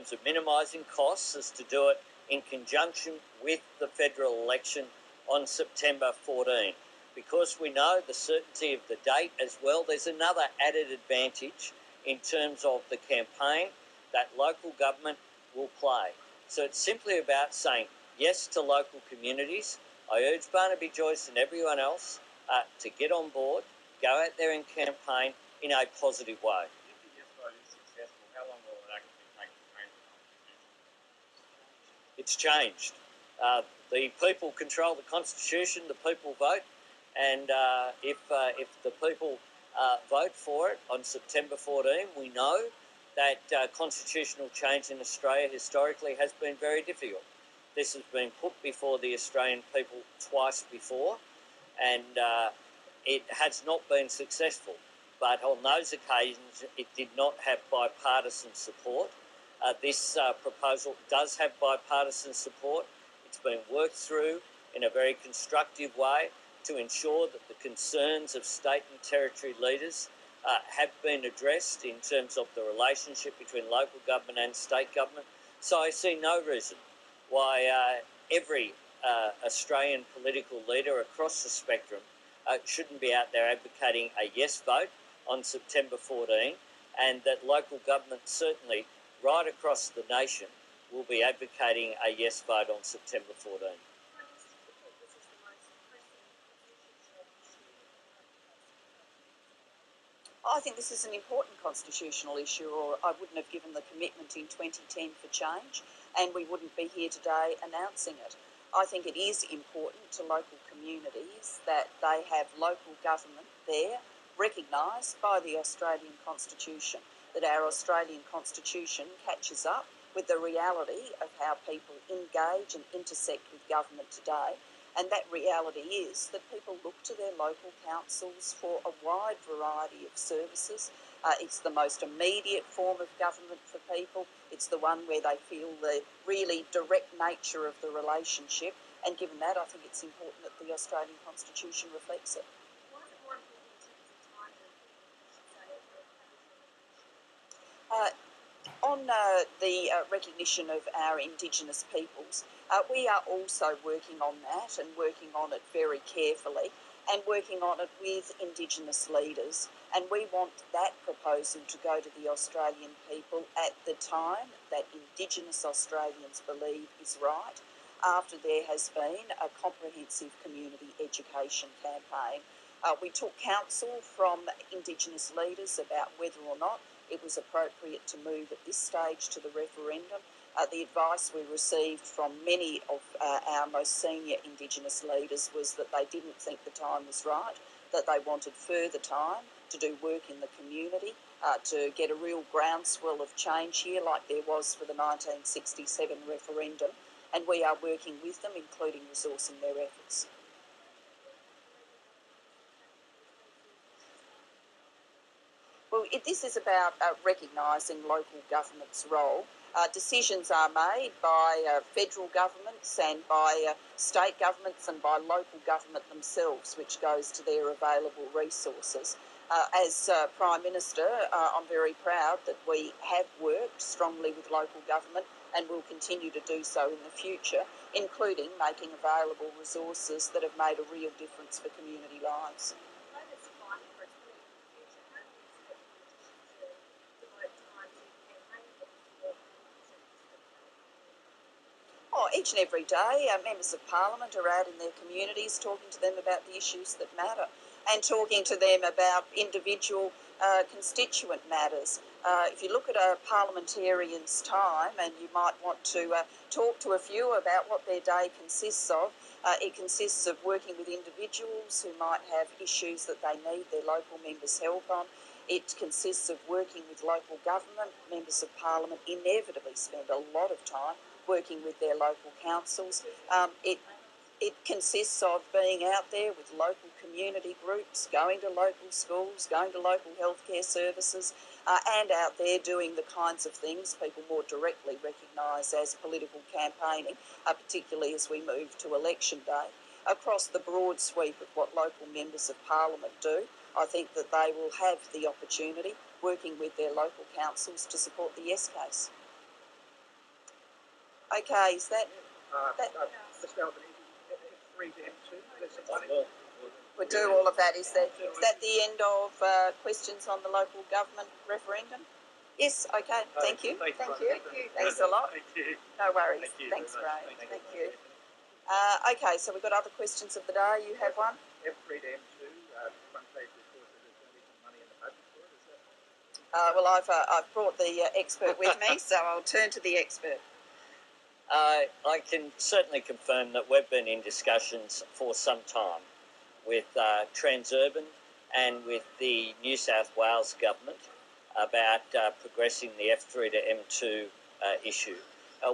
terms of minimising costs is to do it in conjunction with the federal election on September 14. Because we know the certainty of the date as well, there's another added advantage in terms of the campaign that local government will play. So it's simply about saying yes to local communities. I urge Barnaby Joyce and everyone else to get on board, go out there and campaign in a positive way. If the yes vote is successful, how long will it actually take to change the Constitution? It's changed. The people control the Constitution, the people vote, and if the people vote for it on September 14, we know that constitutional change in Australia historically has been very difficult. This has been put before the Australian people twice before, and it has not been successful. But on those occasions, it did not have bipartisan support. This proposal does have bipartisan support. It's been worked through in a very constructive way to ensure that the concerns of state and territory leaders have been addressed in terms of the relationship between local government and state government. So I see no reason why every Australian political leader across the spectrum shouldn't be out there advocating a yes vote on September 14, and that local government certainly right across the nation will be advocating a yes vote on September 14. I think this is an important constitutional issue, or I wouldn't have given the commitment in 2010 for change, and we wouldn't be here today announcing it. I think it is important to local communities that they have local government there, recognised by the Australian Constitution, that our Australian Constitution catches up with the reality of how people engage and intersect with government today. And that reality is that people look to their local councils for a wide variety of services. It's the most immediate form of government for people. It's the one where they feel the really direct nature of the relationship. And given that, I think it's important that the Australian Constitution reflects it. On the recognition of our Indigenous peoples, we are also working on that and working on it very carefully and working on it with Indigenous leaders. And we want that proposal to go to the Australian people at the time that Indigenous Australians believe is right, after there has been a comprehensive community education campaign. We took counsel from Indigenous leaders about whether or not it was appropriate to move at this stage to the referendum. The advice we received from many of our most senior Indigenous leaders was that they didn't think the time was right, that they wanted further time to do work in the community, to get a real groundswell of change here like there was for the 1967 referendum, and we are working with them, including resourcing their efforts. Well, this is about recognising local government's role. Decisions are made by federal governments and by state governments and by local government themselves, which goes to their available resources. As Prime Minister, I'm very proud that we have worked strongly with local government and will continue to do so in the future, including making available resources that have made a real difference for community lives. Oh, each and every day, members of Parliament are out in their communities talking to them about the issues that matter and talking to them about individual constituent matters. If you look at a parliamentarian's time, and you might want to talk to a few about what their day consists of, it consists of working with individuals who might have issues that they need their local members' help on. It consists of working with local government. Members of Parliament inevitably spend a lot of time working with their local councils. It consists of being out there with local community groups, going to local schools, going to local healthcare services, and out there doing the kinds of things people more directly recognise as political campaigning, particularly as we move to election day. Across the broad sweep of what local members of Parliament do, I think that they will have the opportunity, working with their local councils, to support the yes case. Okay, is that Mr. Albanese, F3 to M2, there's some money. we'll do all of that? Is that the end of questions on the local government referendum? Yes. Okay. Thank you. Thank you. Thanks a lot. Thank you. No worries. Thank you Thanks, very Ray. much. Thank you. Okay, so we've got other questions of the day. You have one? F3 to M2, front page report that there's going to be some money in the budget for it, is that? Well, I've brought the expert with me, so I'll turn to the expert. I can certainly confirm that we've been in discussions for some time with Transurban and with the New South Wales government about progressing the F3 to M2 issue.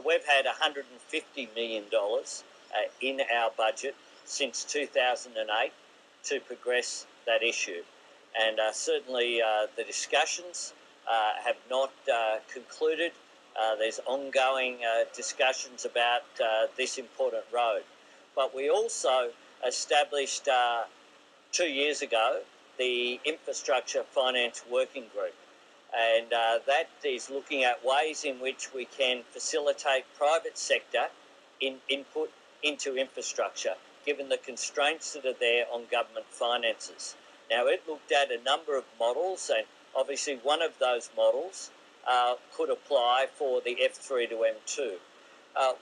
We've had $150 million in our budget since 2008 to progress that issue. And certainly the discussions have not concluded. There's ongoing discussions about this important road. But we also established 2 years ago the Infrastructure Finance Working Group. And that is looking at ways in which we can facilitate private sector input into infrastructure, given the constraints that are there on government finances. Now, it looked at a number of models, and obviously one of those models could apply for the F3 to M2.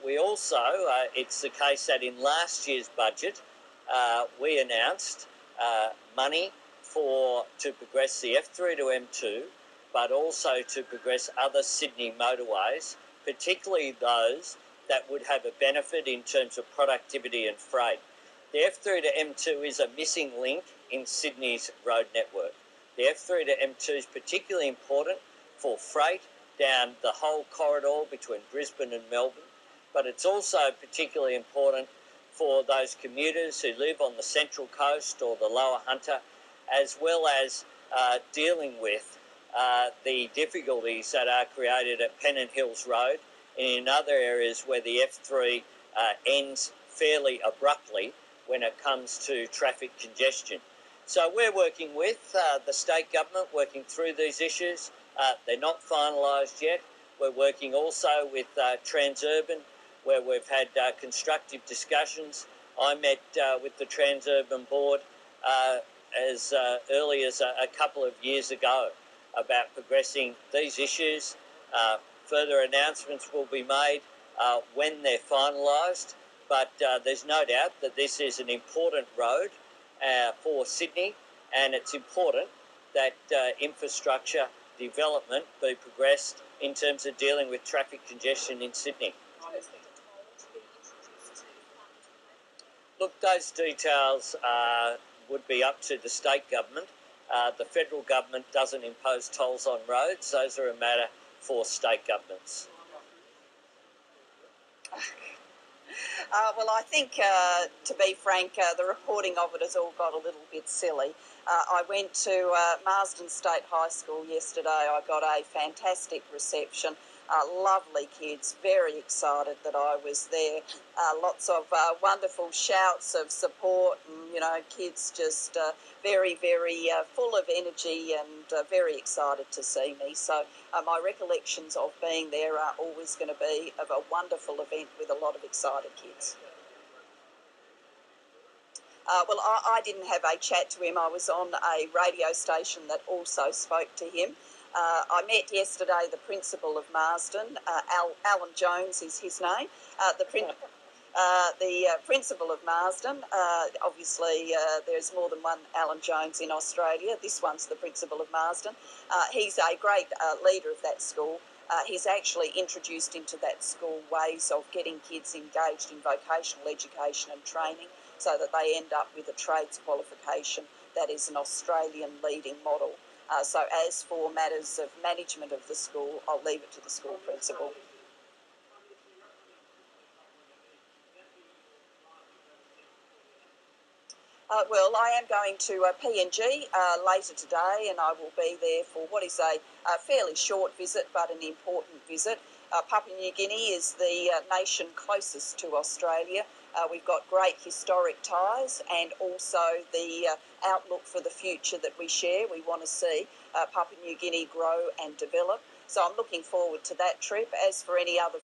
We also, it's the case that in last year's budget, we announced money to progress the F3 to M2, but also to progress other Sydney motorways, particularly those that would have a benefit in terms of productivity and freight. The F3 to M2 is a missing link in Sydney's road network. The F3 to M2 is particularly important for freight down the whole corridor between Brisbane and Melbourne, but it's also particularly important for those commuters who live on the Central Coast or the Lower Hunter, as well as dealing with the difficulties that are created at Pennant Hills Road and in other areas where the F3 ends fairly abruptly when it comes to traffic congestion. So we're working with the state government, working through these issues. They're not finalised yet. We're working also with Transurban, where we've had constructive discussions. I met with the Transurban board as early as a couple of years ago about progressing these issues. Further announcements will be made when they're finalised, but there's no doubt that this is an important road for Sydney, and it's important that infrastructure development be progressed in terms of dealing with traffic congestion in Sydney. Look, those details would be up to the state government. The federal government doesn't impose tolls on roads. Those are a matter for state governments. Well, I think, to be frank, the reporting of it has all got a little bit silly. I went to Marsden State High School yesterday. I got a fantastic reception. Lovely kids, very excited that I was there. Lots of wonderful shouts of support, and, kids just very, very full of energy and very excited to see me. So my recollections of being there are always going to be of a wonderful event with a lot of excited kids. Well, I didn't have a chat to him. I was on a radio station that also spoke to him. I met yesterday the principal of Marsden, Alan Jones is his name. The principal of Marsden, obviously there's more than one Alan Jones in Australia. This one's the principal of Marsden. He's a great leader of that school. He's actually introduced into that school ways of getting kids engaged in vocational education and training so that they end up with a trades qualification that is an Australian leading model. So as for matters of management of the school, I'll leave it to the school principal. Well, I am going to PNG later today, and I will be there for what is a fairly short visit but an important visit. Papua New Guinea is the nation closest to Australia. We've got great historic ties and also the outlook for the future that we share. We want to see Papua New Guinea grow and develop. So I'm looking forward to that trip. As for any other